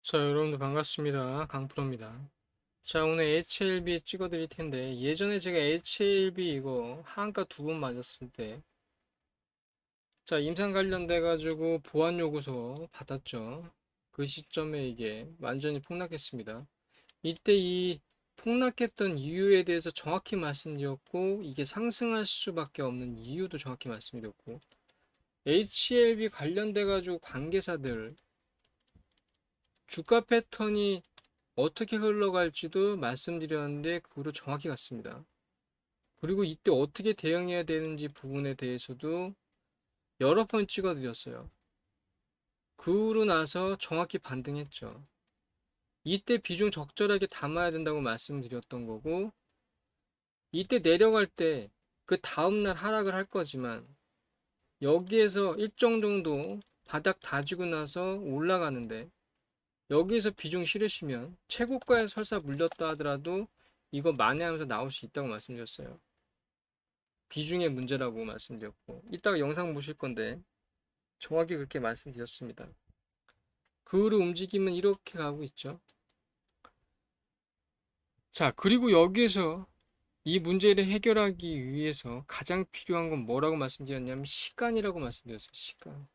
자, 여러분들 반갑습니다. 강프로입니다. 자, 오늘 HLB 찍어 드릴 텐데, 예전에 제가 HLB 이거 하한가 2번 맞았을 때, 자, 임상 관련돼 가지고 보안 요구서 받았죠. 그 시점에 이게 완전히 폭락했습니다. 이때 이 폭락했던 이유에 대해서 정확히 말씀드렸고, 이게 상승할 수밖에 없는 이유도 정확히 말씀드렸고, HLB 관련돼 가지고 관계사들 주가 패턴이 어떻게 흘러갈지도 말씀드렸는데 그 후로 정확히 갔습니다. 그리고 이때 어떻게 대응해야 되는지 부분에 대해서도 여러 번 찍어드렸어요. 그 후로 나서 정확히 반등했죠. 이때 비중 적절하게 담아야 된다고 말씀드렸던 거고, 이때 내려갈 때 그 다음날 하락을 할 거지만 여기에서 일정 정도 바닥 다지고 나서 올라가는데, 여기에서 비중 실으시면 최고가에 설사 물렸다 하더라도 이거 만회하면서 나올 수 있다고 말씀드렸어요. 비중의 문제라고 말씀드렸고, 이따가 영상 보실 건데 정확히 그렇게 말씀드렸습니다. 그 후로 움직임은 이렇게 가고 있죠. 자, 그리고 여기에서 이 문제를 해결하기 위해서 가장 필요한 건 뭐라고 말씀드렸냐면 시간이라고 말씀드렸어요. 시간.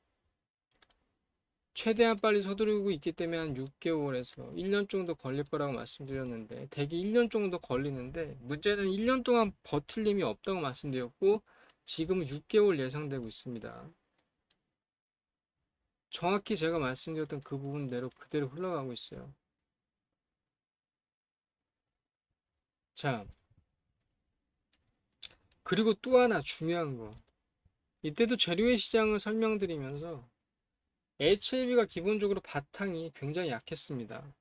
최대한 빨리 서두르고 있기 때문에 한 6개월에서 1년 정도 걸릴 거라고 말씀드렸는데, 대개 1년 정도 걸리는데 문제는 1년 동안 버틸 힘이 없다고 말씀드렸고, 지금은 6개월 예상되고 있습니다. 정확히 제가 말씀드렸던 그 부분대로 그대로 흘러가고 있어요. 자, 그리고 또 하나 중요한 거. 이때도 재료의 시장을 설명드리면서 HLB가 기본적으로 바탕이 굉장히 약했습니다.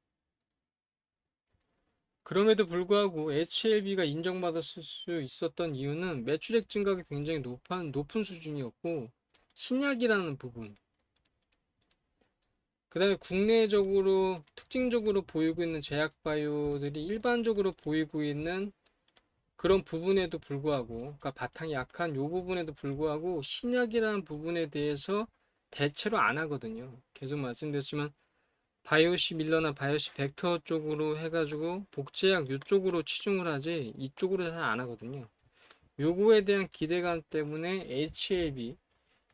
그럼에도 불구하고 HLB가 인정받았을 수 있었던 이유는 매출액 증가가 굉장히 높은 수준이었고, 신약이라는 부분, 그 다음에 국내적으로 특징적으로 보이고 있는 제약바이오들이 일반적으로 보이고 있는 그런 부분에도 불구하고, 그러니까 바탕이 약한 요 부분에도 불구하고 신약이라는 부분에 대해서 대체로 안 하거든요. 계속 말씀드렸지만 바이오시 밀러나 바이오시 벡터 쪽으로 해가지고 복제약 이쪽으로 치중을 하지 이쪽으로 잘 안 하거든요. 요거에 대한 기대감 때문에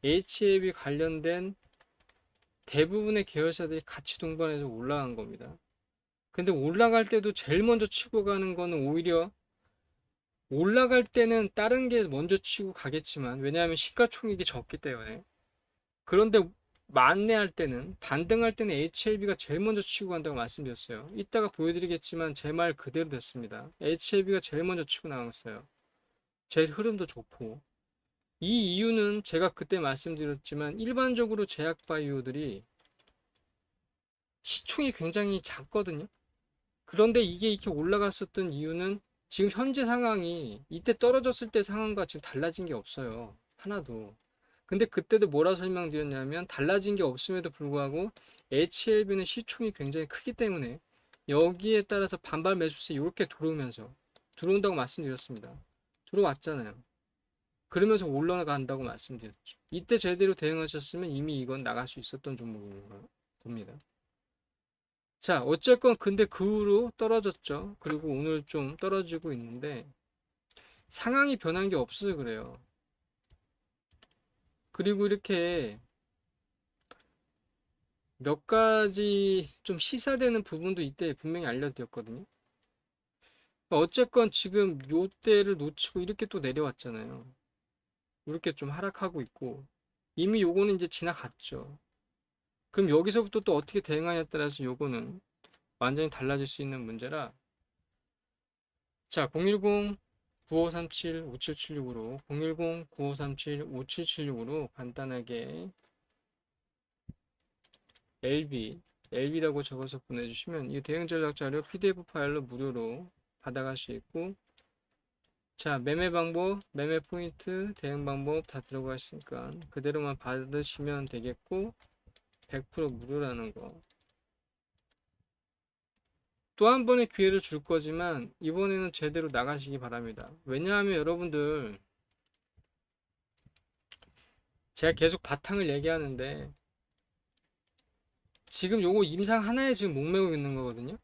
HLB 관련된 대부분의 계열사들이 같이 동반해서 올라간 겁니다. 근데 올라갈 때도 제일 먼저 치고 가는 거는 오히려 올라갈 때는 다른 게 먼저 치고 가겠지만, 왜냐하면 시가총액이 적기 때문에. 그런데 만회할 때는, 반등할 때는 HLB가 제일 먼저 치고 간다고 말씀드렸어요. 이따가 보여드리겠지만 제 말 그대로 됐습니다. HLB가 제일 먼저 치고 나갔어요. 제일 흐름도 좋고. 이 이유는 제가 그때 말씀드렸지만 일반적으로 제약 바이오들이 시총이 굉장히 작거든요. 그런데 이게 이렇게 올라갔었던 이유는 지금 현재 상황이 이때 떨어졌을 때 상황과 지금 달라진 게 없어요. 하나도. 근데 그때도 뭐라 설명드렸냐면 달라진 게 없음에도 불구하고 HLB는 시총이 굉장히 크기 때문에 여기에 따라서 반발 매수세 이렇게 들어온다고 말씀드렸습니다. 들어왔잖아요. 그러면서 올라간다고 말씀드렸죠. 이때 제대로 대응하셨으면 이미 이건 나갈 수 있었던 종목인 겁니다. 자, 어쨌건 근데 그 후로 떨어졌죠. 그리고 오늘 좀 떨어지고 있는데 상황이 변한 게 없어서 그래요. 그리고 이렇게 몇 가지 좀 시사되는 부분도 이때 분명히 알려드렸거든요. 어쨌건 지금 요 때를 놓치고 이렇게 또 내려왔잖아요. 이렇게 좀 하락하고 있고 이미 요거는 이제 지나갔죠. 그럼 여기서부터 또 어떻게 대응하냐에 따라서 요거는 완전히 달라질 수 있는 문제라. 자, 010-9537-5776으로 010-9537-5776으로 간단하게 LB라고 적어서 보내주시면 이 대응 전략 자료 PDF 파일로 무료로 받아갈 수 있고, 자, 매매 방법, 매매 포인트, 대응 방법 다 들어가 있으니까 그대로만 받으시면 되겠고, 100% 무료라는 거. 또 한 번의 기회를 줄 거지만 이번에는 제대로 나가시기 바랍니다. 왜냐하면 여러분들 제가 계속 바탕을 얘기하는데 지금 요거 임상 하나에 지금 목매고 있는 거거든요.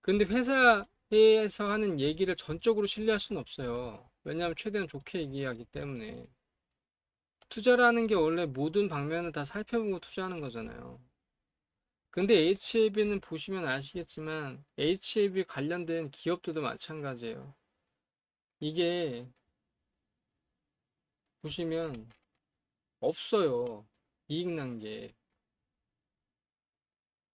근데 회사에서 하는 얘기를 전적으로 신뢰할 수는 없어요. 왜냐하면 최대한 좋게 얘기하기 때문에. 투자라는 게 원래 모든 방면을 다 살펴보고 투자하는 거잖아요. 근데 HLB는 보시면 아시겠지만 HLB 관련된 기업들도 마찬가지예요. 이게 보시면 없어요. 이익 난 게.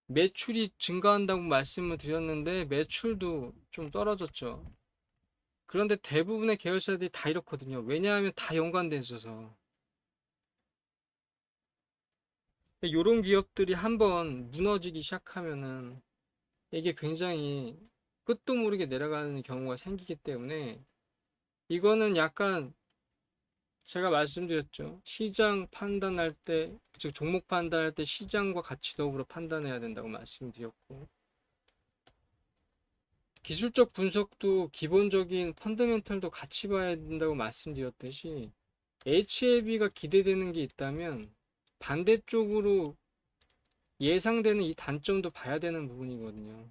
매출이 증가한다고 말씀을 드렸는데 매출도 좀 떨어졌죠. 그런데 대부분의 계열사들이 다 이렇거든요. 왜냐하면 다 연관돼 있어서. 이런 기업들이 한번 무너지기 시작하면은 이게 굉장히 끝도 모르게 내려가는 경우가 생기기 때문에 이거는 약간 제가 말씀드렸죠. 시장 판단할 때, 즉 종목 판단할 때 시장과 같이 더불어 판단해야 된다고 말씀드렸고 기술적 분석도 기본적인 펀더멘털도 같이 봐야 된다고 말씀드렸듯이 HLB가 기대되는 게 있다면 반대쪽으로 예상되는 이 단점도 봐야 되는 부분이거든요.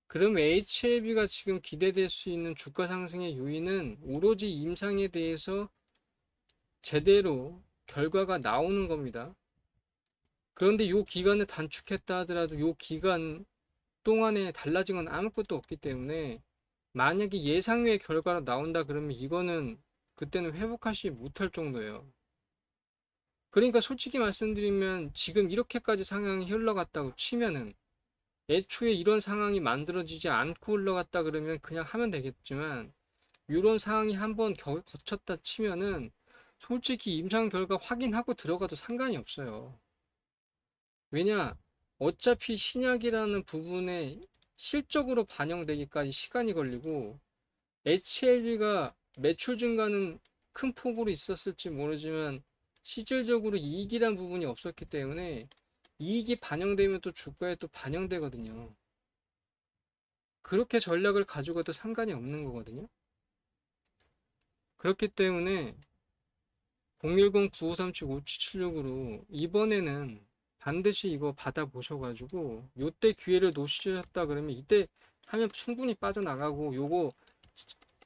그럼 HLB가 지금 기대될 수 있는 주가 상승의 요인은 오로지 임상에 대해서 제대로 결과가 나오는 겁니다. 그런데 이 기간을 단축했다 하더라도 이 기간 동안에 달라진 건 아무것도 없기 때문에 만약에 예상 외의 결과가 나온다 그러면 이거는 그때는 회복하지 못할 정도예요. 그러니까 솔직히 말씀드리면 지금 이렇게까지 상황이 흘러갔다고 치면은 애초에 이런 상황이 만들어지지 않고 흘러갔다 그러면 그냥 하면 되겠지만 이런 상황이 한번 거쳤다 치면은 솔직히 임상 결과 확인하고 들어가도 상관이 없어요. 왜냐? 어차피 신약이라는 부분에 실적으로 반영되기까지 시간이 걸리고 HLB가 매출 증가는 큰 폭으로 있었을지 모르지만 실질적으로 이익이란 부분이 없었기 때문에 이익이 반영되면 또 주가에 또 반영되거든요. 그렇게 전략을 가지고도 상관이 없는 거거든요. 그렇기 때문에 010-9537-5776으로 이번에는 반드시 이거 받아보셔가지고 요때 기회를 놓치셨다 그러면 이때 하면 충분히 빠져나가고 요거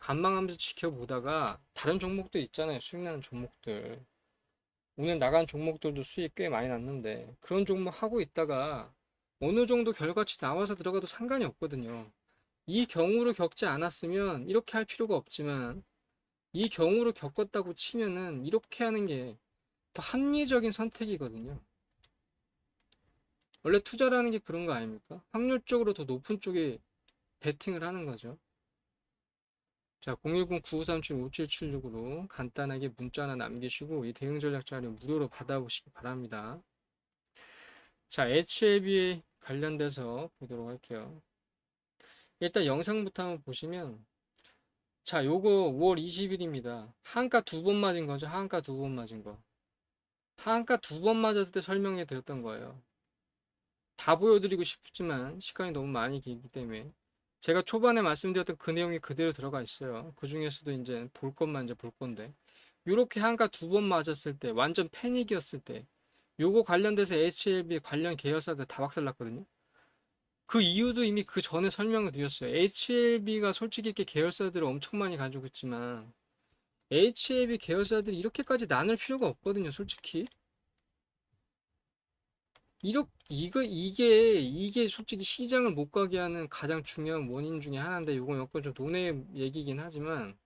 관망하면서 지켜보다가 다른 종목들 있잖아요. 수익 나는 종목들. 오늘 나간 종목들도 수익 꽤 많이 났는데 그런 종목 하고 있다가 어느 정도 결과치 나와서 들어가도 상관이 없거든요. 이 경우를 겪지 않았으면 이렇게 할 필요가 없지만 이 경우를 겪었다고 치면은 이렇게 하는 게 더 합리적인 선택이거든요. 원래 투자라는 게 그런 거 아닙니까? 확률적으로 더 높은 쪽에 베팅을 하는 거죠. 자, 010-9537-5776으로 간단하게 문자 하나 남기시고 이 대응 전략 자료 무료로 받아보시기 바랍니다. 자, HLB 관련돼서 보도록 할게요. 일단 영상부터 한번 보시면 자, 요거 5월 20일입니다. 한가 두 번 맞은 거죠. 한가 두 번 맞은 거. 한가 두 번 맞았을 때 설명해 드렸던 거예요. 다 보여드리고 싶지만 시간이 너무 많이 길기 때문에 제가 초반에 말씀드렸던 그 내용이 그대로 들어가 있어요. 그 중에서도 이제 볼 것만 이제 볼 건데 요렇게 한가 두 번 맞았을 때 완전 패닉이었을 때 요거 관련돼서 HLB 관련 계열사들 다 박살났거든요. 그 이유도 이미 그 전에 설명을 드렸어요. HLB가 솔직히 이렇게 계열사들을 엄청 많이 가지고 있지만 HLB 계열사들이 이렇게까지 나눌 필요가 없거든요, 솔직히. 이게 솔직히 시장을 못 가게 하는 가장 중요한 원인 중에 하나인데, 이건 약간 좀 돈의 얘기긴 하지만,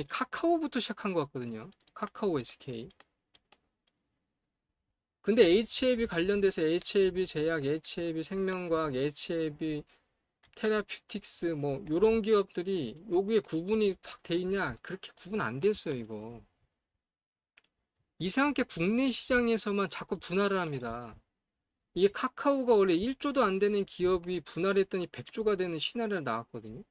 카카오부터 시작한 것 같거든요. 카카오 SK. 근데 HLB 관련돼서 HLB 제약, HLB 생명과학, HLB 테라퓨틱스, 뭐, 요런 기업들이 여기에 구분이 확 돼 있냐? 그렇게 구분 안 됐어요, 이거. 이상하게 국내 시장에서만 자꾸 분할을 합니다. 이게 카카오가 원래 1조도 안 되는 기업이 분할했더니 100조가 되는 시나리오가 나왔거든요.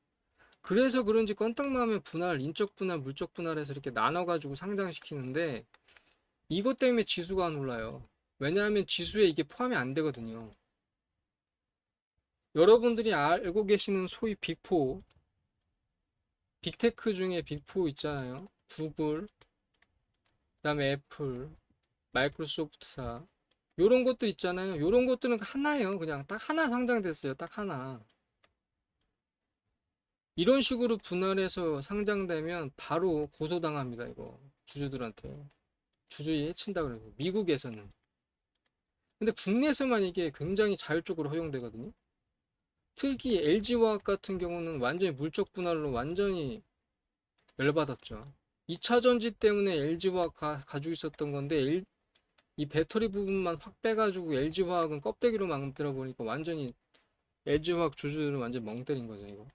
그래서 그런지 건딱마음에 분할, 인적 분할, 물적 분할해서 이렇게 나눠가지고 상장시키는데 이것 때문에 지수가 안 올라요. 왜냐하면 지수에 이게 포함이 안 되거든요. 여러분들이 알고 계시는 소위 빅4, 빅테크 중에 빅4 있잖아요. 구글, 그다음에 애플, 마이크로소프트사, 요런 것도 있잖아요. 요런 것들은 하나예요. 그냥 딱 하나 상장됐어요. 딱 하나. 이런 식으로 분할해서 상장되면 바로 고소당합니다. 이거 주주들한테. 주주의 해친다 그러고 미국에서는. 근데 국내에서만 이게 굉장히 자율적으로 허용되거든요. 특히 LG화학 같은 경우는 완전히 물적 분할로 완전히 열받았죠. 2차 전지 때문에 LG화학 가지고 있었던 건데 이 배터리 부분만 확 빼가지고 LG화학은 껍데기로 만들어 보니까 완전히 LG화학 주주들은 완전 멍 때린 거죠, 이거.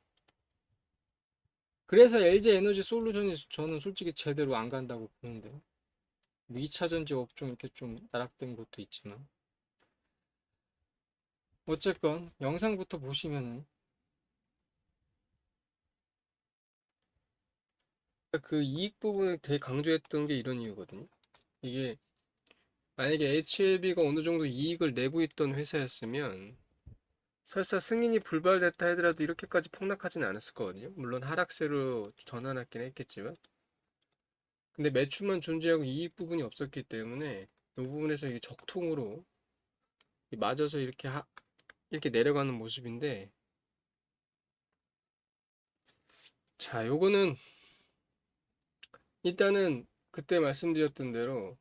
그래서 LG에너지 솔루션이 저는 솔직히 제대로 안 간다고 보는데, 뭐 2차 전지 업종 이렇게 좀 나락된 것도 있지만. 어쨌건 영상부터 보시면은 그 이익 부분을 되게 강조했던 게 이런 이유거든요. 이게 만약에 HLB가 어느 정도 이익을 내고 있던 회사였으면 설사 승인이 불발됐다 하더라도 이렇게까지 폭락하지는 않았을 거거든요. 물론 하락세로 전환했긴 했겠지만. 근데 매출만 존재하고 이익 부분이 없었기 때문에 이 부분에서 이게 적통으로 맞아서 이렇게 내려가는 모습인데, 자, 요거는 일단은 그때 말씀드렸던 대로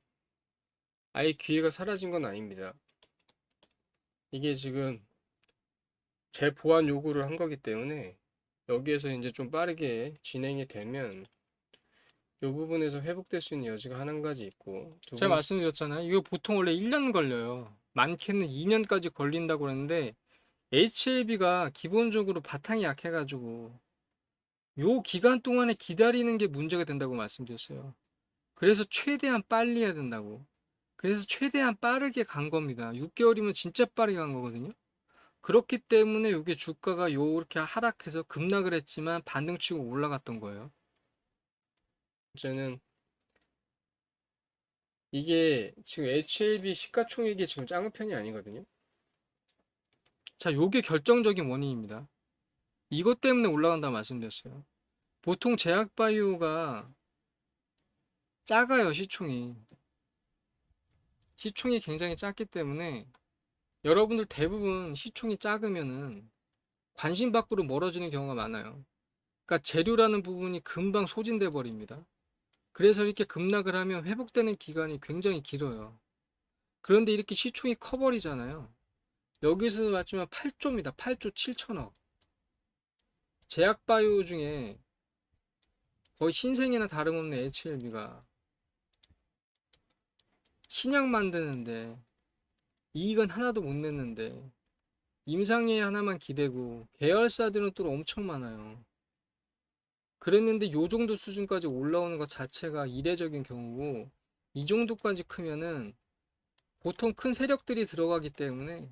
아예 기회가 사라진 건 아닙니다. 이게 지금 재보완 요구를 한 거기 때문에 여기에서 이제 좀 빠르게 진행이 되면 이 부분에서 회복될 수 있는 여지가 한 가지 있고, 제가 말씀드렸잖아요. 이거 보통 원래 1년 걸려요. 많게는 2년까지 걸린다고 그랬는데 HLB가 기본적으로 바탕이 약해가지고 요 기간 동안에 기다리는 게 문제가 된다고 말씀드렸어요. 그래서 최대한 빨리 해야 된다고. 그래서 최대한 빠르게 간 겁니다. 6개월이면 진짜 빠르게 간 거거든요. 그렇기 때문에 이게 주가가 요렇게 하락해서 급락을 했지만 반등치고 올라갔던 거예요. 이제는 이게 지금 HLB 시가총액이 지금 작은 편이 아니거든요. 자, 요게 결정적인 원인입니다. 이것 때문에 올라간다 말씀드렸어요. 보통 제약바이오가 작아요, 시총이. 시총이 굉장히 작기 때문에 여러분들 대부분 시총이 작으면은 관심 밖으로 멀어지는 경우가 많아요. 그러니까 재료라는 부분이 금방 소진돼 버립니다. 그래서 이렇게 급락을 하면 회복되는 기간이 굉장히 길어요. 그런데 이렇게 시총이 커버리잖아요. 여기서 맞추면 8조입니다. 8조 7천억. 제약바이오 중에 거의 신생이나 다름없는 HLB가 신약 만드는데 이익은 하나도 못 냈는데 임상에 하나만 기대고 계열사들은 또 엄청 많아요. 그랬는데 요 정도 수준까지 올라오는 것 자체가 이례적인 경우고 이 정도까지 크면은 보통 큰 세력들이 들어가기 때문에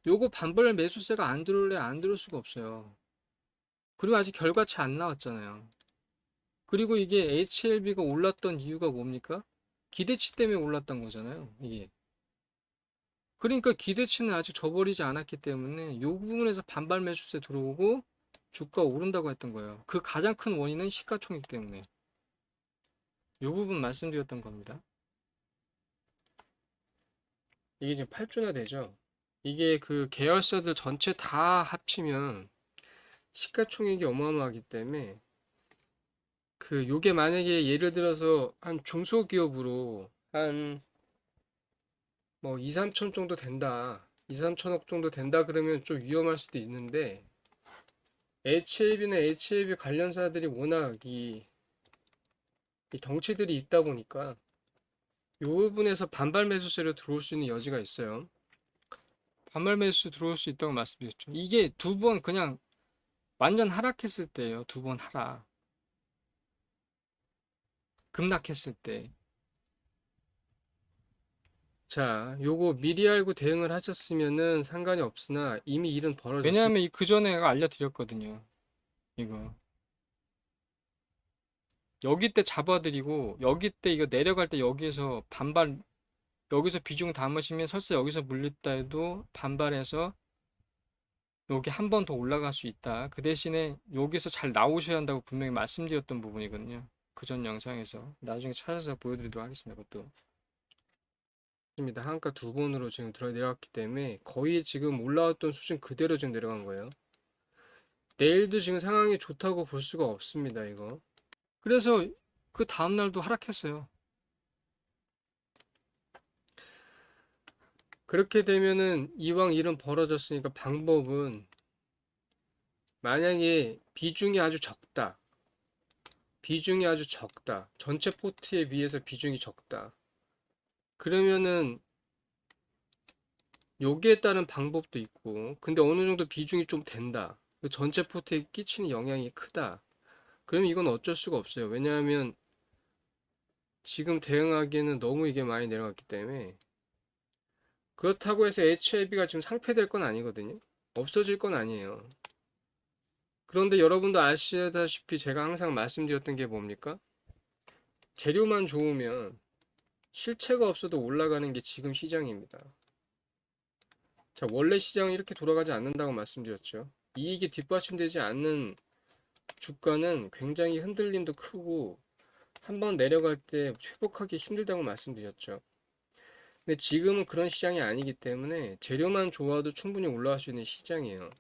요거 반발 매수세가 안 들어올래 안 들어올 수가 없어요. 그리고 아직 결과치 안 나왔잖아요. 그리고 이게 HLB가 올랐던 이유가 뭡니까? 기대치 때문에 올랐던 거잖아요. 이게. 그러니까 기대치는 아직 저버리지 않았기 때문에 요 부분에서 반발 매수세 들어오고 주가 오른다고 했던 거예요. 그 가장 큰 원인은 시가총액 때문에. 요 부분 말씀드렸던 겁니다. 이게 지금 8조나 되죠. 이게 그 계열사들 전체 다 합치면 시가총액이 어마어마하기 때문에 그 요게 만약에 예를 들어서 한 중소기업으로 한 뭐 2, 3천 정도 된다. 2, 3천억 정도 된다 그러면 좀 위험할 수도 있는데 HLB나 HLB 관련사들이 워낙 이 덩치들이 있다 보니까 이 부분에서 반발 매수세로 들어올 수 있는 여지가 있어요. 반발 매수 들어올 수 있다고 말씀드렸죠. 이게 두 번 그냥 완전 하락했을 때예요. 두 번 하락. 급락했을 때. 자, 요거 미리 알고 대응을 하셨으면은 상관이 없으나 이미 일은 벌어졌습니다. 왜냐하면 그 전에 알려드렸거든요. 이거. 여기 때 잡아드리고 여기 때 이거 내려갈 때 여기에서 반발 여기서 비중 담으시면 설사 여기서 물렸다 해도 반발해서 여기 한 번 더 올라갈 수 있다. 그 대신에 여기서 잘 나오셔야 한다고 분명히 말씀드렸던 부분이거든요. 그 전 영상에서 나중에 찾아서 보여드리도록 하겠습니다. 그것도. 입니다. 한가 두 번으로 지금 들어 내려갔기 때문에 거의 지금 올라왔던 수준 그대로 지금 내려간 거예요. 내일도 지금 상황이 좋다고 볼 수가 없습니다, 이거. 그래서 그 다음날도 하락했어요. 그렇게 되면은 이왕 일은 벌어졌으니까 방법은 만약에 비중이 아주 적다. 비중이 아주 적다. 전체 포트에 비해서 비중이 적다. 그러면은 여기에 따른 방법도 있고, 근데 어느 정도 비중이 좀 된다. 그 전체 포트에 끼치는 영향이 크다. 그러면 이건 어쩔 수가 없어요. 왜냐하면 지금 대응하기에는 너무 이게 많이 내려갔기 때문에. 그렇다고 해서 HLB가 지금 상폐될 건 아니거든요. 없어질 건 아니에요. 그런데 여러분도 아시다시피 제가 항상 말씀드렸던 게 뭡니까? 재료만 좋으면 실체가 없어도 올라가는 게 지금 시장입니다. 자, 원래 시장은 이렇게 돌아가지 않는다고 말씀드렸죠. 이익이 뒷받침되지 않는 주가는 굉장히 흔들림도 크고 한번 내려갈 때 회복하기 힘들다고 말씀드렸죠. 근데 지금은 그런 시장이 아니기 때문에 재료만 좋아도 충분히 올라갈 수 있는 시장이에요.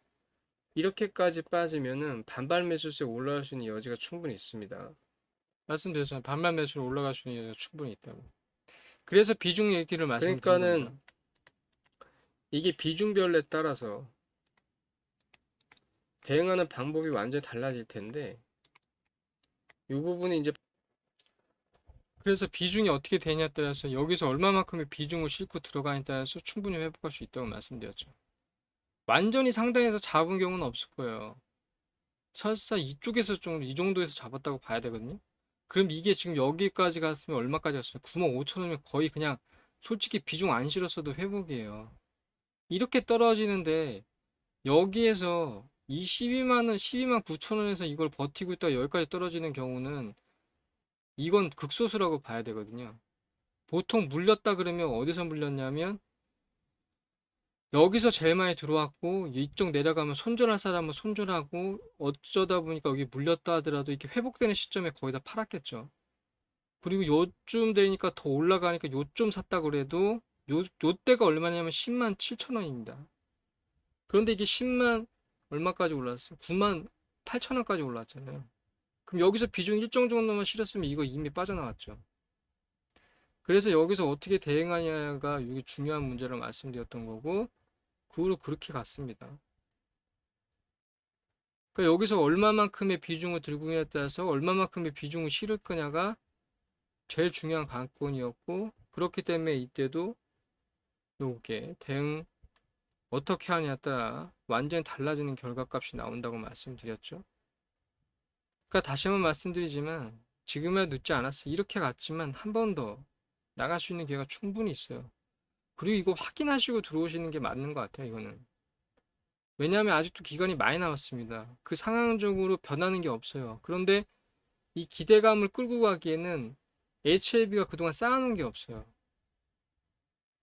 이렇게까지 빠지면은 반발 매수세 올라갈 수 있는 여지가 충분히 있습니다. 말씀드렸잖아요. 반발 매수로 올라갈 수 있는 여지가 충분히 있다고. 그래서 비중 얘기를 말씀드린 겁니다. 그러니까는 이게 비중별에 따라서 대응하는 방법이 완전히 달라질 텐데 이 부분이 이제 그래서 비중이 어떻게 되냐에 따라서 여기서 얼마만큼의 비중을 싣고 들어가냐에 따라서 충분히 회복할 수 있다고 말씀드렸죠. 완전히 상단에서 잡은 경우는 없을 거예요. 설사 이쪽에서 좀 이 정도에서 잡았다고 봐야 되거든요. 그럼 이게 지금 여기까지 갔으면 얼마까지 갔어요? 9만 5천 원이면 거의 그냥 솔직히 비중 안 실었어도 회복이에요. 이렇게 떨어지는데 여기에서 이 12만 원, 12만 9천 원에서 이걸 버티고 있다가 여기까지 떨어지는 경우는 이건 극소수라고 봐야 되거든요. 보통 물렸다 그러면 어디서 물렸냐면 여기서 제일 많이 들어왔고 이쪽 내려가면 손절할 사람은 손절하고 어쩌다 보니까 여기 물렸다 하더라도 이렇게 회복되는 시점에 거의 다 팔았겠죠. 그리고 요쯤 되니까 더 올라가니까 요쯤 샀다 그래도 요때가 얼마냐면 10만 7천 원입니다. 그런데 이게 10만 얼마까지 올랐어요? 9만 8천 원까지 올랐잖아요. 그럼 여기서 비중 일정 정도만 실었으면 이거 이미 빠져나왔죠. 그래서 여기서 어떻게 대응하냐가 이게 중요한 문제를 말씀드렸던 거고 그 후로 그렇게 갔습니다. 그러니까 여기서 얼마만큼의 비중을 들고 있냐에 따라서 얼마만큼의 비중을 실을 거냐가 제일 중요한 관건이었고 그렇기 때문에 이때도 요게 대응 어떻게 하냐에 따라 완전히 달라지는 결과값이 나온다고 말씀드렸죠. 그러니까 다시 한번 말씀드리지만 지금은 늦지 않았어요. 이렇게 갔지만 한 번 더 나갈 수 있는 기회가 충분히 있어요. 그리고 이거 확인하시고 들어오시는 게 맞는 것 같아요, 이거는. 왜냐하면 아직도 기간이 많이 남았습니다. 그 상황적으로 변하는 게 없어요. 그런데 이 기대감을 끌고 가기에는 HLB가 그동안 쌓아놓은 게 없어요.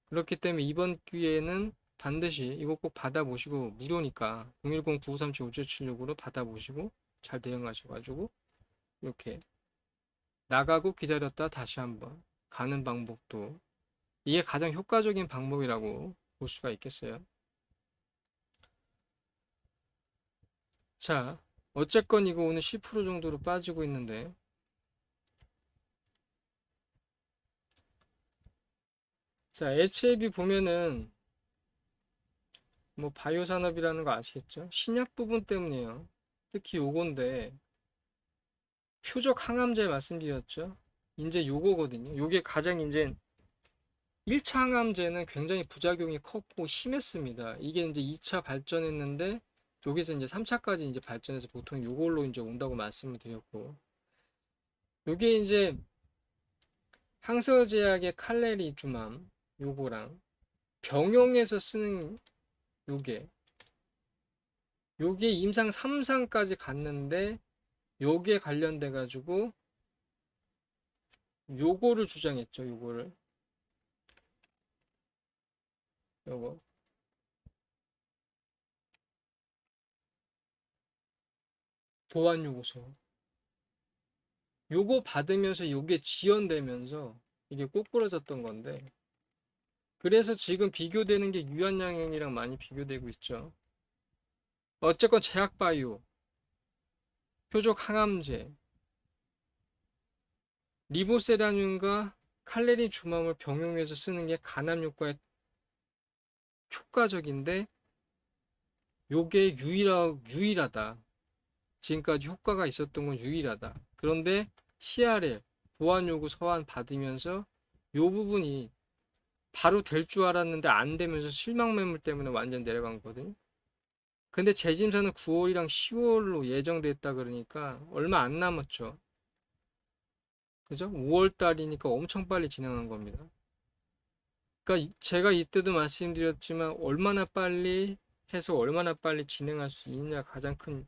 그렇기 때문에 이번 기회에는 반드시 이거 꼭 받아보시고 무료니까 010-9537-5766으로 받아보시고 잘 대응하셔가지고 이렇게 나가고 기다렸다 다시 한번 가는 방법도 이게 가장 효과적인 방법이라고 볼 수가 있겠어요. 자, 어쨌건 이거 오늘 10% 정도로 빠지고 있는데 자, HLB 보면은 뭐 바이오 산업이라는 거 아시겠죠? 신약 부분 때문이에요. 특히 요건데 표적 항암제 말씀드렸죠? 이제 요거거든요. 요게 가장 이제 1차 항암제는 굉장히 부작용이 컸고 심했습니다. 이게 이제 2차 발전했는데 여기서 이제 3차까지 이제 발전해서 보통 요걸로 이제 온다고 말씀을 드렸고 요게 이제 항서제약의 칼레리주맘 요거랑 병용에서 쓰는 요게 요게 임상 3상까지 갔는데 요게 관련돼 가지고 요거를 주장했죠. 요거를 요거 보완 요구서 요거 받으면서 요게 지연되면서 이게 꼬꾸라졌던 건데 그래서 지금 비교되는 게 유한양행이랑 많이 비교되고 있죠. 어쨌건 제약바이오, 표적 항암제, 리보세라뮴과 칼레린 주마물 병용해서 쓰는 게 간암 효과에 효과적인데 요게 유일하다. 지금까지 효과가 있었던 건 유일하다. 그런데 CRL, 보안 요구 서한 받으면서 요 부분이 바로 될 줄 알았는데 안 되면서 실망 매물 때문에 완전 내려간 거거든요. 근데 재심사는 9월이랑 10월로 예정됐다 그러니까 얼마 안 남았죠. 그죠? 5월 달이니까 엄청 빨리 진행한 겁니다. 그러니까 제가 이때도 말씀드렸지만 얼마나 빨리 해서 얼마나 빨리 진행할 수 있느냐 가장 큰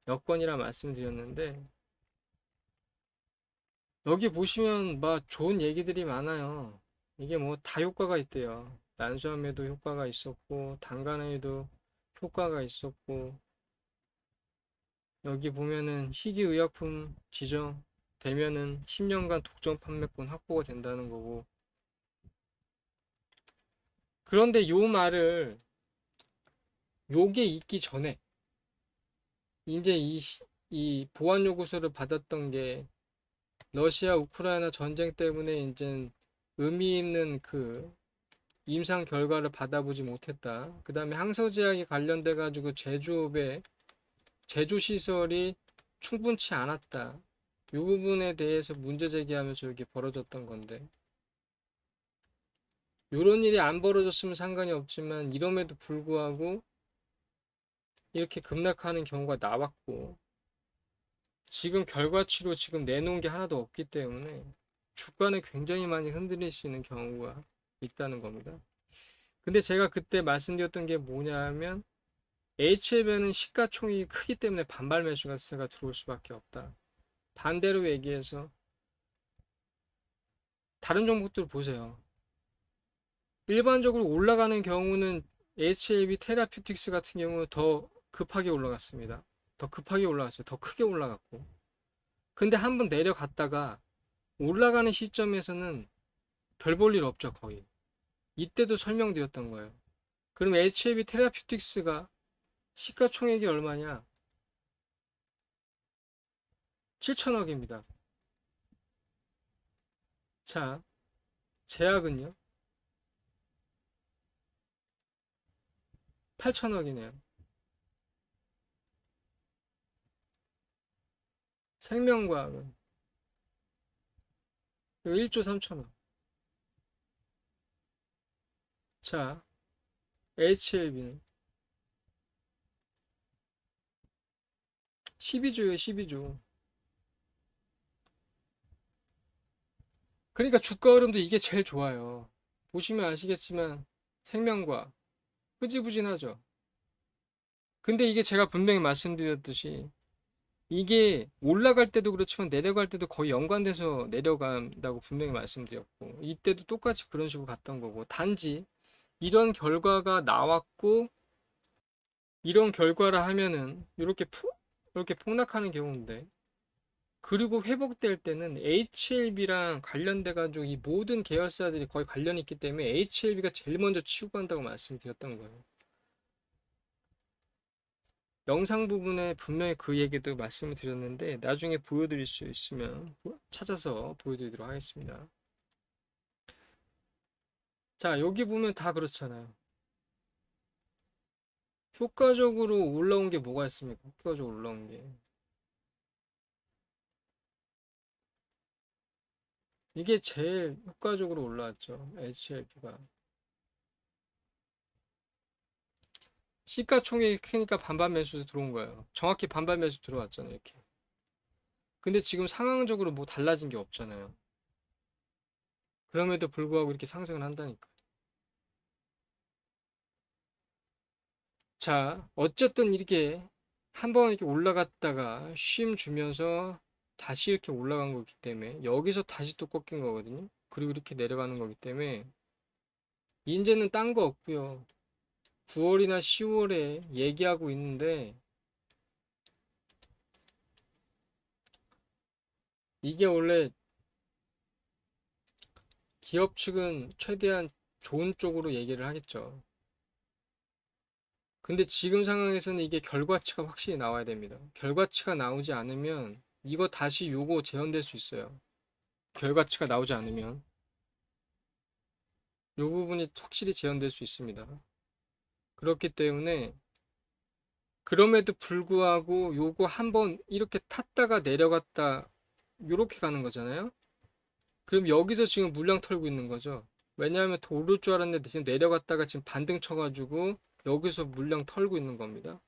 여건이라 말씀드렸는데 여기 보시면 막 좋은 얘기들이 많아요. 이게 뭐 다 효과가 있대요. 난소암에도 효과가 있었고 당간에도 효과가 있었고 여기 보면은 희귀의약품 지정 되면은 10년간 독점 판매권 확보가 된다는 거고 그런데 요 말을 요게 있기 전에 이제 이 보안 요구서를 받았던 게 러시아 우크라이나 전쟁 때문에 이제 의미 있는 그 임상 결과를 받아보지 못했다. 그 다음에 항서제약이 관련돼 가지고 제조업의 제조 시설이 충분치 않았다. 이 부분에 대해서 문제 제기하면서 이렇게 벌어졌던 건데 이런 일이 안 벌어졌으면 상관이 없지만 이럼에도 불구하고 이렇게 급락하는 경우가 나왔고 지금 결과치로 지금 내놓은 게 하나도 없기 때문에 주가는 굉장히 많이 흔들릴 수 있는 경우가 있다는 겁니다. 근데 제가 그때 말씀드렸던 게 뭐냐면 HLB는 시가총액이 크기 때문에 반발 매수가 들어올 수밖에 없다. 반대로 얘기해서 다른 종목들 보세요. 일반적으로 올라가는 경우는 HLB 테라퓨틱스 같은 경우 더 급하게 올라갔습니다. 더 급하게 올라갔어요. 더 크게 올라갔고. 근데 한번 내려갔다가 올라가는 시점에서는 별 볼 일 없죠, 거의. 이때도 설명드렸던 거예요. 그럼 HLB 테라퓨틱스가 시가총액이 얼마냐? 7천억입니다. 자, 제약은요? 8천억이네요. 생명과학은 1조 3천억. 자, HLB는 12조예요, 12조. 그러니까 주가 흐름도 이게 제일 좋아요. 보시면 아시겠지만 생명과학 흐지부진하죠. 근데 이게 제가 분명히 말씀드렸듯이 이게 올라갈 때도 그렇지만 내려갈 때도 거의 연관돼서 내려간다고 분명히 말씀드렸고 이때도 똑같이 그런 식으로 갔던 거고 단지 이런 결과가 나왔고 이런 결과를 하면은 이렇게 폭락하는 경우인데 그리고 회복될 때는 HLB랑 관련돼 가지고 이 모든 계열사들이 거의 관련이 있기 때문에 HLB가 제일 먼저 치고 간다고 말씀드렸던 거예요. 영상 부분에 분명히 그 얘기도 말씀을 드렸는데 나중에 보여드릴 수 있으면 찾아서 보여드리도록 하겠습니다. 자, 여기 보면 다 그렇잖아요. 효과적으로 올라온 게 뭐가 있습니까? 효과적으로 올라온 게. 이게 제일 효과적으로 올라왔죠. HLB가. 시가총액이 크니까 반반 매수 들어온 거예요. 정확히 반반 매수 들어왔잖아요. 이렇게. 근데 지금 상황적으로 뭐 달라진 게 없잖아요. 그럼에도 불구하고 이렇게 상승을 한다니까. 자, 어쨌든 이렇게 한번 이렇게 올라갔다가 쉼 주면서 다시 이렇게 올라간 거기 때문에 여기서 다시 또 꺾인 거거든요. 그리고 이렇게 내려가는 거기 때문에 이제는 딴 거 없고요. 9월이나 10월에 얘기하고 있는데 이게 원래 기업 측은 최대한 좋은 쪽으로 얘기를 하겠죠. 근데 지금 상황에서는 이게 결과치가 확실히 나와야 됩니다. 결과치가 나오지 않으면 이거 다시 요거 재현될 수 있어요. 결과치가 나오지 않으면 요 부분이 확실히 재현될 수 있습니다. 그렇기 때문에 그럼에도 불구하고 요거 한번 이렇게 탔다가 내려갔다 요렇게 가는 거잖아요. 그럼 여기서 지금 물량 털고 있는 거죠. 왜냐하면 더 오를 줄 알았는데 지금 내려갔다가 지금 반등 쳐가지고 여기서 물량 털고 있는 겁니다.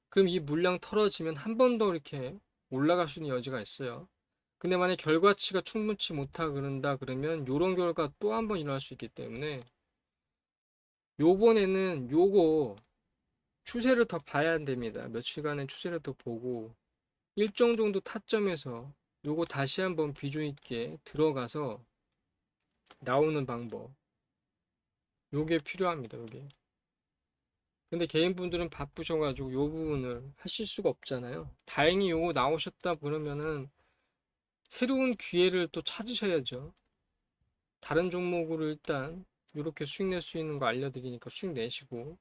그럼 이 물량 털어지면 한 번 더 이렇게 올라갈 수 있는 여지가 있어요. 근데 만약 결과치가 충분치 못하 그런다 그러면 요런 결과 또 한 번 일어날 수 있기 때문에 요번에는 요거 추세를 더 봐야 됩니다. 며칠간의 추세를 더 보고 일정 정도 타점에서 요거 다시 한번 비중 있게 들어가서 나오는 방법 요게 필요합니다. 요게. 근데 개인분들은 바쁘셔가지고 요 부분을 하실 수가 없잖아요. 다행히 요거 나오셨다 그러면은 새로운 기회를 또 찾으셔야죠. 다른 종목으로 일단 이렇게 수익 낼 수 있는 거 알려드리니까 수익 내시고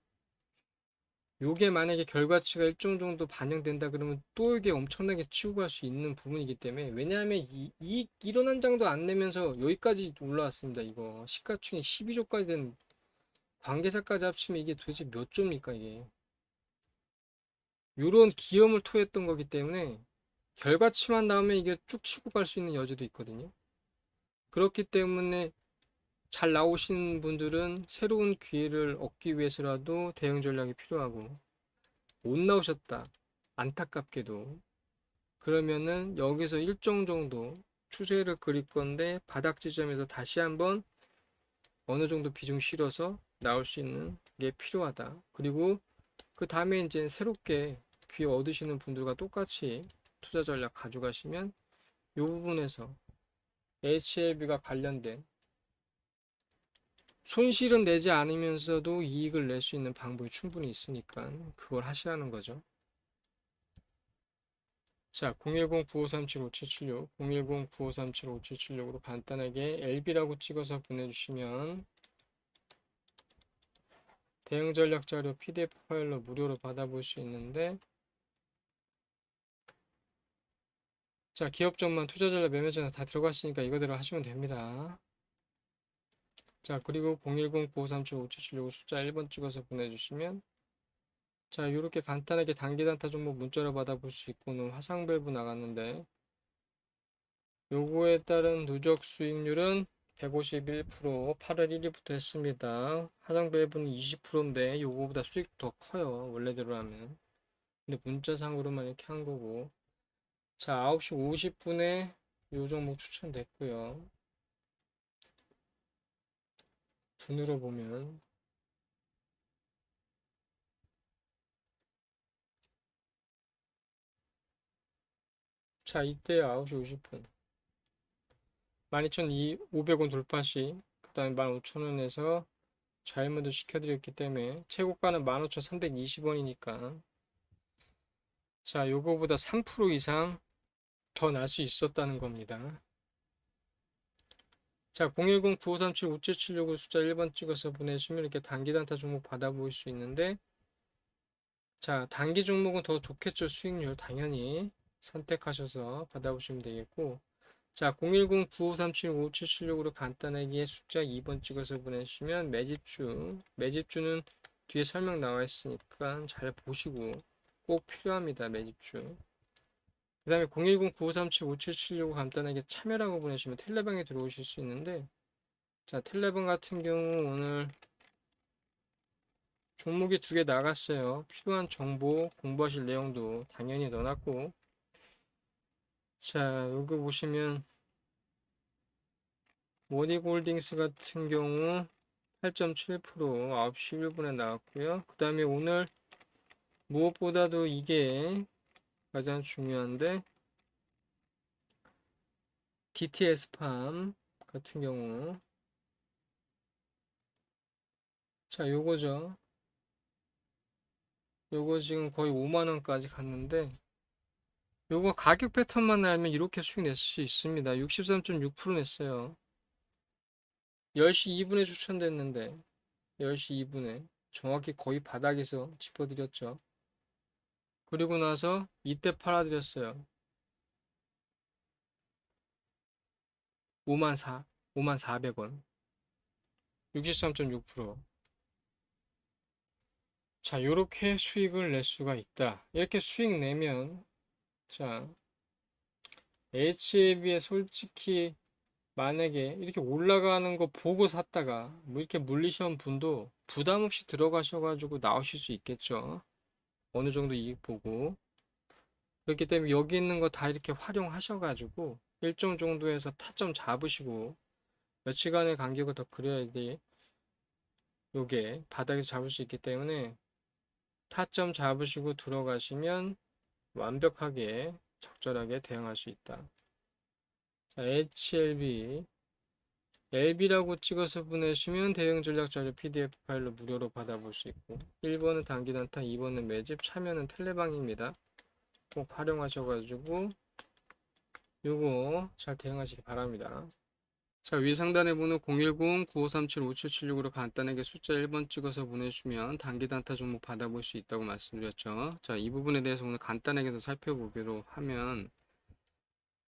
요게 만약에 결과치가 일정 정도 반영된다 그러면 또 이게 엄청나게 치고 갈 수 있는 부분이기 때문에 왜냐하면 이 이런 한 장도 안 내면서 여기까지 올라왔습니다. 이거 시가총액 12조까지 된 관계사까지 합치면 이게 도대체 몇 조입니까 이게. 요런 기염을 토했던 거기 때문에 결과치만 나오면 이게 쭉 치고 갈 수 있는 여지도 있거든요. 그렇기 때문에 잘 나오신 분들은 새로운 기회를 얻기 위해서라도 대응 전략이 필요하고 못 나오셨다. 안타깝게도. 그러면은 여기서 일정 정도 추세를 그릴 건데 바닥 지점에서 다시 한번 어느 정도 비중 실어서 나올 수 있는 게 필요하다. 그리고 그 다음에 이제 새롭게 기회 얻으시는 분들과 똑같이 투자 전략 가져가시면 이 부분에서 HLB가 관련된 손실은 내지 않으면서도 이익을 낼 수 있는 방법이 충분히 있으니까 그걸 하시라는 거죠. 자, 010-9537-5776, 010-9537-5776으로 간단하게 LB라고 찍어서 보내주시면 대응 전략 자료 PDF 파일로 무료로 받아볼 수 있는데 자, 기업전만 투자 전략 매매 전략 다 들어갔으니까 이거대로 하시면 됩니다. 자, 그리고 010-9537-5776 숫자 1번 찍어서 보내주시면 자, 이렇게 간단하게 단기 단타 종목 문자로 받아볼 수 있고는 화상밸브 나갔는데 요거에 따른 누적 수익률은 151% 8월 1일부터 했습니다. 화상밸브는 20%인데 요거보다 수익 더 커요. 원래대로 하면. 근데 문자상으로만 이렇게 한 거고. 자, 9시 50분에 요 종목 추천됐고요. 분으로 보면 자, 이때 9시 50분 12,500원 돌파시 그 다음에 15,000원에서 자일문도 시켜드렸기 때문에 최고가는 15,320원이니까 자 요거보다 3% 이상 더 날 수 있었다는 겁니다. 자 010-9537-5776을 숫자 1번 찍어서 보내시면 이렇게 단기 단타 종목 받아보실 수 있는데 자 단기 종목은 더 좋겠죠. 수익률 당연히 선택하셔서 받아보시면 되겠고 자 010-9537-5776으로 간단하게 숫자 2번 찍어서 보내주시면 매집주는 뒤에 설명 나와 있으니까 잘 보시고 꼭 필요합니다. 매집주 그 다음에 010-9537-5776 간단하게 참여라고 보내시면 텔레방에 들어오실 수 있는데 자 텔레방 같은 경우 오늘 종목이 두 개 나갔어요. 필요한 정보 공부하실 내용도 당연히 넣어놨고 자 여기 보시면 모니골딩스 같은 경우 8.7% 9시 1분에 나왔고요. 그 다음에 오늘 무엇보다도 이게 가장 중요한데 DTS팜 같은 경우 자 요거죠. 요거 지금 거의 5만원까지 갔는데 요거 가격 패턴만 알면 이렇게 수익 낼 수 있습니다. 63.6% 냈어요. 10시 2분에 추천됐는데 10시 2분에 정확히 거의 바닥에서 짚어드렸죠. 그리고 나서 이때 팔아드렸어요. 5만 400원. 63.6%. 자, 요렇게 수익을 낼 수가 있다. 이렇게 수익 내면, 자, HLB에 솔직히 만약에 이렇게 올라가는 거 보고 샀다가 뭐 이렇게 물리신 분도 부담 없이 들어가셔가지고 나오실 수 있겠죠. 어느 정도 이익 보고. 그렇기 때문에 여기 있는 거 다 이렇게 활용하셔가지고 일정 정도에서 타점 잡으시고 며칠간의 간격을 더 그려야지 요게 바닥에서 잡을 수 있기 때문에 타점 잡으시고 들어가시면 완벽하게 적절하게 대응할 수 있다. 자, HLB LB라고 찍어서 보내시면 대응 전략 자료 PDF 파일로 무료로 받아볼 수 있고 1번은 단기 단타, 2번은 매집, 참여는 텔레방입니다. 꼭 활용하셔가지고 요거 잘 대응하시기 바랍니다. 자, 위 상단에 보는 010-9537-5776으로 간단하게 숫자 1번 찍어서 보내주시면 단기 단타 종목 받아볼 수 있다고 말씀드렸죠. 자, 이 부분에 대해서 오늘 간단하게 더 살펴보기로 하면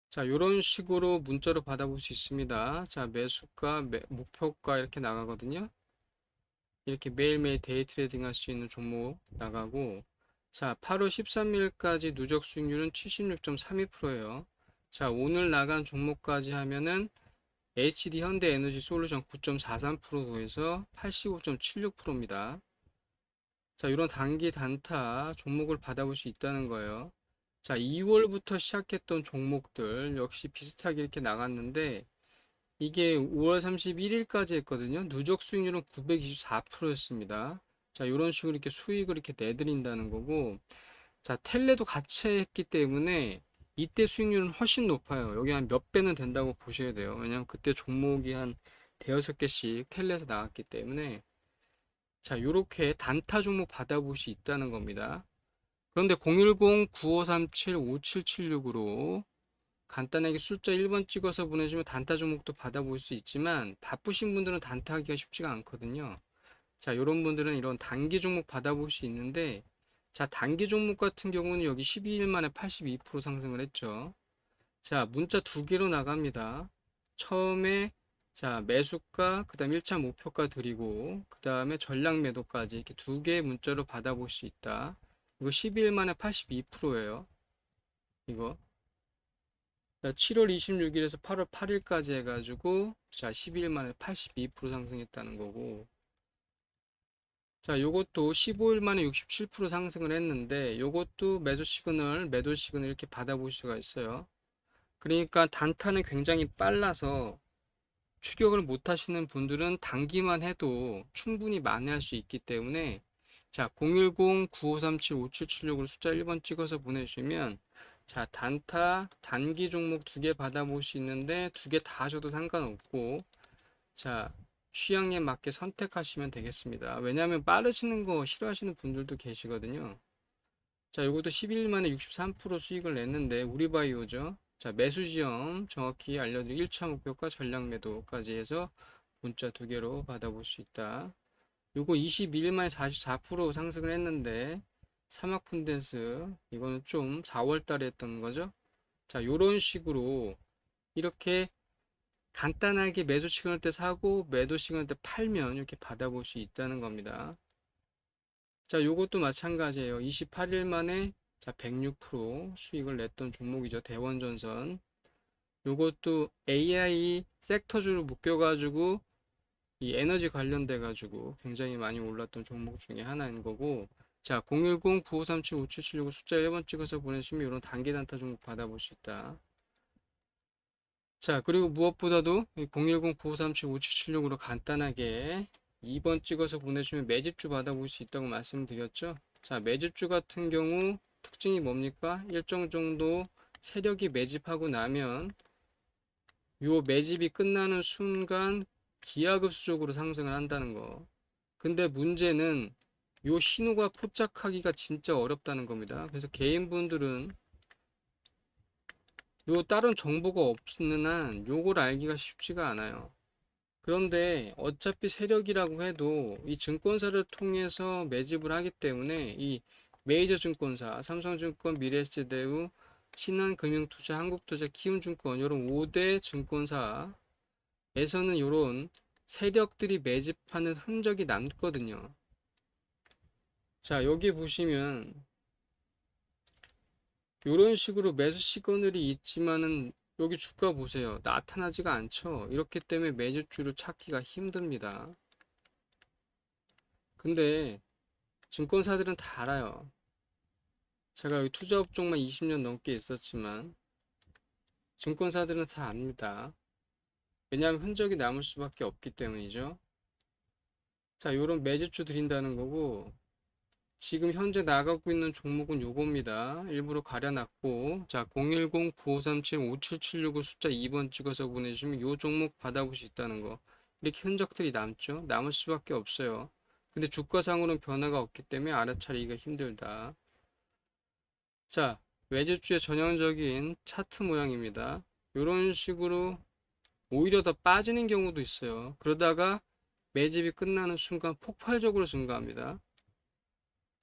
자, 이런 식으로 문자로 받아볼 수 있습니다. 자, 매수가, 목표가 이렇게 나가거든요. 이렇게 매일매일 데이 트레이딩 할 수 있는 종목 나가고 자, 8월 13일까지 누적 수익률은 76.32%예요. 자, 오늘 나간 종목까지 하면은 HD 현대에너지 솔루션 9.43%에서 85.76%입니다. 자, 이런 단기 단타 종목을 받아볼 수 있다는 거예요. 자, 2월부터 시작했던 종목들 역시 비슷하게 이렇게 나갔는데 이게 5월 31일까지 했거든요. 누적 수익률은 924%였습니다. 자, 이런 식으로 이렇게 수익을 이렇게 내드린다는 거고 자, 텔레도 같이 했기 때문에 이때 수익률은 훨씬 높아요. 여기 한 몇 배는 된다고 보셔야 돼요. 왜냐면 그때 종목이 한 대여섯 개씩 텔레에서 나왔기 때문에 자, 요렇게 단타 종목 받아볼 수 있다는 겁니다. 그런데 010-9537-5776으로 간단하게 숫자 1번 찍어서 보내주면 단타 종목도 받아볼 수 있지만 바쁘신 분들은 단타 하기가 쉽지가 않거든요. 자, 이런 분들은 이런 단기 종목 받아볼 수 있는데 자, 단기 종목 같은 경우는 여기 12일 만에 82% 상승을 했죠. 자, 문자 두 개로 나갑니다. 처음에 자, 매수가, 그 다음 1차 목표가 드리고 그 다음에 전략 매도까지 이렇게 두 개의 문자로 받아볼 수 있다. 이거 12일 만에 82%예요. 이거. 자, 7월 26일에서 8월 8일까지 해가지고 자, 12일 만에 82% 상승했다는 거고 자, 요것도 15일 만에 67% 상승을 했는데 요것도 매수 시그널, 매도 시그널 이렇게 받아볼 수가 있어요. 그러니까 단타는 굉장히 빨라서 추격을 못 하시는 분들은 단기만 해도 충분히 만회할 수 있기 때문에 자, 010-9537-5776으로 숫자 1번 찍어서 보내주시면 자, 단타 단기 종목 두 개 받아볼 수 있는데 두 개 다 하셔도 상관없고 자, 취향에 맞게 선택하시면 되겠습니다. 왜냐하면 빠르시는 거 싫어하시는 분들도 계시거든요. 자, 이것도 11일 만에 63% 수익을 냈는데 우리바이오죠. 자, 매수 지점 정확히 알려드리고 1차 목표가 전략 매도까지 해서 문자 두 개로 받아볼 수 있다. 요거 22일 만에 44% 상승을 했는데 사막푼댄스 이거는 좀 4월 달에 했던 거죠. 자, 요런 식으로 이렇게 간단하게 매수 시그널 때 사고 매도 시그널 때 팔면 이렇게 받아볼 수 있다는 겁니다. 자, 요것도 마찬가지예요. 28일 만에 자, 106% 수익을 냈던 종목이죠. 대원전선. 요것도 AI 섹터주로 묶여가지고 이 에너지 관련돼 가지고 굉장히 많이 올랐던 종목 중에 하나인 거고 자, 010-9537-5776 숫자 1번 찍어서 보내주시면 이런 단기 단타 종목 받아볼 수 있다. 자, 그리고 무엇보다도 010-9537-5776으로 간단하게 2번 찍어서 보내주시면 매집주 받아볼 수 있다고 말씀드렸죠. 자, 매집주 같은 경우 특징이 뭡니까? 일정 정도 세력이 매집하고 나면 요 매집이 끝나는 순간 기하급수적으로 상승을 한다는 거. 근데 문제는 요 신호가 포착하기가 진짜 어렵다는 겁니다. 그래서 개인분들은 요 다른 정보가 없는 한 요걸 알기가 쉽지가 않아요. 그런데 어차피 세력이라고 해도 이 증권사를 통해서 매집을 하기 때문에 이 메이저 증권사, 삼성증권, 미래에셋제대우, 신한금융투자, 한국투자, 키움증권 이런 5대 증권사에서는 이런 세력들이 매집하는 흔적이 남거든요. 자, 여기 보시면 이런 식으로 매수 시그널이 있지만은 여기 주가 보세요. 나타나지가 않죠. 이렇기 때문에 매집주를 찾기가 힘듭니다. 근데 증권사들은 다 알아요. 제가 여기 투자 업종만 20년 넘게 있었지만 증권사들은 다 압니다. 왜냐하면 흔적이 남을 수밖에 없기 때문이죠. 자, 요런 매집주 드린다는 거고 지금 현재 나가고 있는 종목은 요겁니다. 일부러 가려놨고 자, 010-9537-5776을 숫자 2번 찍어서 보내주시면 요 종목 받아볼 수 있다는 거. 이렇게 흔적들이 남죠. 남을 수밖에 없어요. 근데 주가상으로는 변화가 없기 때문에 알아차리기가 힘들다. 자, 매주주의 전형적인 차트 모양입니다. 이런 식으로 오히려 더 빠지는 경우도 있어요. 그러다가 매집이 끝나는 순간 폭발적으로 증가합니다.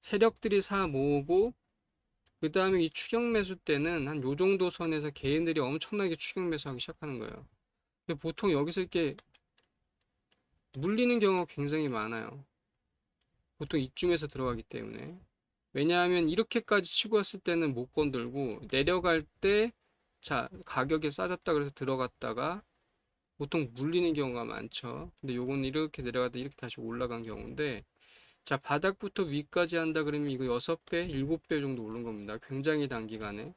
세력들이 사 모으고 그 다음에 이 추격 매수 때는 한 요 정도 선에서 개인들이 엄청나게 추격 매수하기 시작하는 거예요. 근데 보통 여기서 이렇게 물리는 경우가 굉장히 많아요. 보통 이쯤에서 들어가기 때문에. 왜냐하면 이렇게까지 치고 왔을 때는 못 건들고 내려갈 때 자, 가격이 싸졌다 그래서 들어갔다가 보통 물리는 경우가 많죠. 근데 요거는 이렇게 내려가다 이렇게 다시 올라간 경우인데 자, 바닥부터 위까지 한다 그러면 이거 6배, 7배 정도 오른 겁니다. 굉장히 단기간에.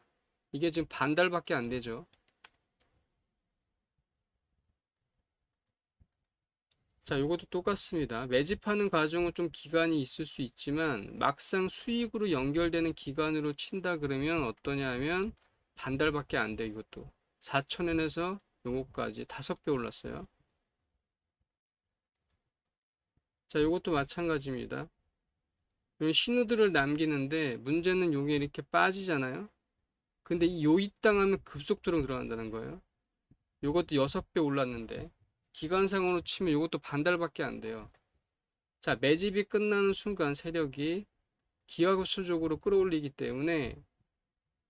이게 지금 반 달밖에 안 되죠. 자, 요것도 똑같습니다. 매집하는 과정은 좀 기간이 있을 수 있지만 막상 수익으로 연결되는 기간으로 친다 그러면 어떠냐 하면 반 달밖에 안 돼, 이것도. 4,000원에서 요거까지 5배 올랐어요. 자, 요것도 마찬가지입니다. 이런 신호들을 남기는데 문제는 요게 이렇게 빠지잖아요. 근데 이 요입당 하면 급속도로 들어간다는 거예요. 요것도 6배 올랐는데 기간상으로 치면 요것도 반 달밖에 안 돼요. 자, 매집이 끝나는 순간 세력이 기하급수적으로 끌어올리기 때문에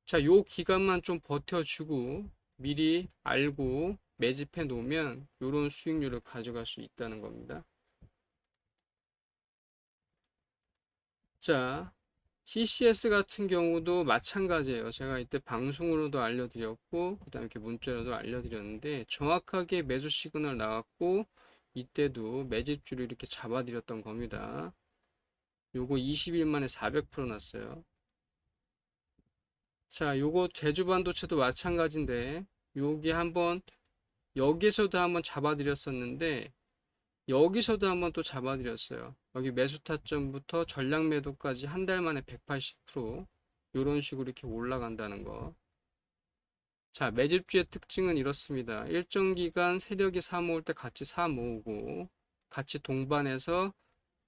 자, 요 기간만 좀 버텨주고 미리 알고 매집해 놓으면 요런 수익률을 가져갈 수 있다는 겁니다. 자, CCS 같은 경우도 마찬가지예요. 제가 이때 방송으로도 알려드렸고, 그 다음에 이렇게 문자로도 알려드렸는데, 정확하게 매수 시그널 나왔고, 이때도 매집줄을 이렇게 잡아드렸던 겁니다. 요거 20일 만에 400% 났어요. 자, 요거 제주반도체도 마찬가지인데, 여기 한번, 여기서도 한번 잡아드렸었는데, 여기서도 한번 또 잡아드렸어요. 여기 매수 타점부터 전량 매도까지 한 달 만에 180% 이런 식으로 이렇게 올라간다는 거. 자, 매집주의 특징은 이렇습니다. 일정 기간 세력이 사 모을 때 같이 사 모으고 같이 동반해서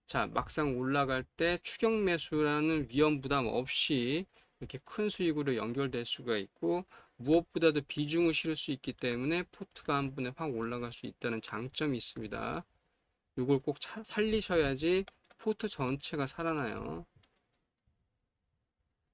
자, 막상 올라갈 때 추격 매수라는 위험 부담 없이 이렇게 큰 수익으로 연결될 수가 있고 무엇보다도 비중을 실을 수 있기 때문에 포트가 한 번에 확 올라갈 수 있다는 장점이 있습니다. 이걸 꼭 살리셔야지 포트 전체가 살아나요.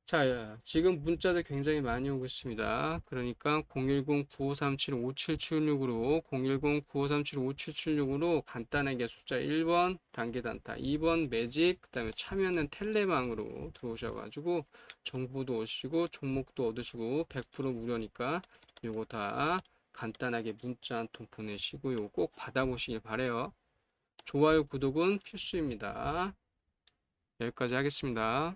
자, 지금 문자도 굉장히 많이 오고 있습니다. 그러니까 010-9537-5776으로 010-9537-5776으로 간단하게 숫자 1번 단계 단타, 2번 매집, 그 다음에 참여는 텔레망으로 들어오셔가지고 정보도 오시고 종목도 얻으시고 100% 무료니까 요거 다 간단하게 문자 한 통 보내시고 요거 꼭 받아보시길 바래요. 좋아요, 구독은 필수입니다. 여기까지 하겠습니다.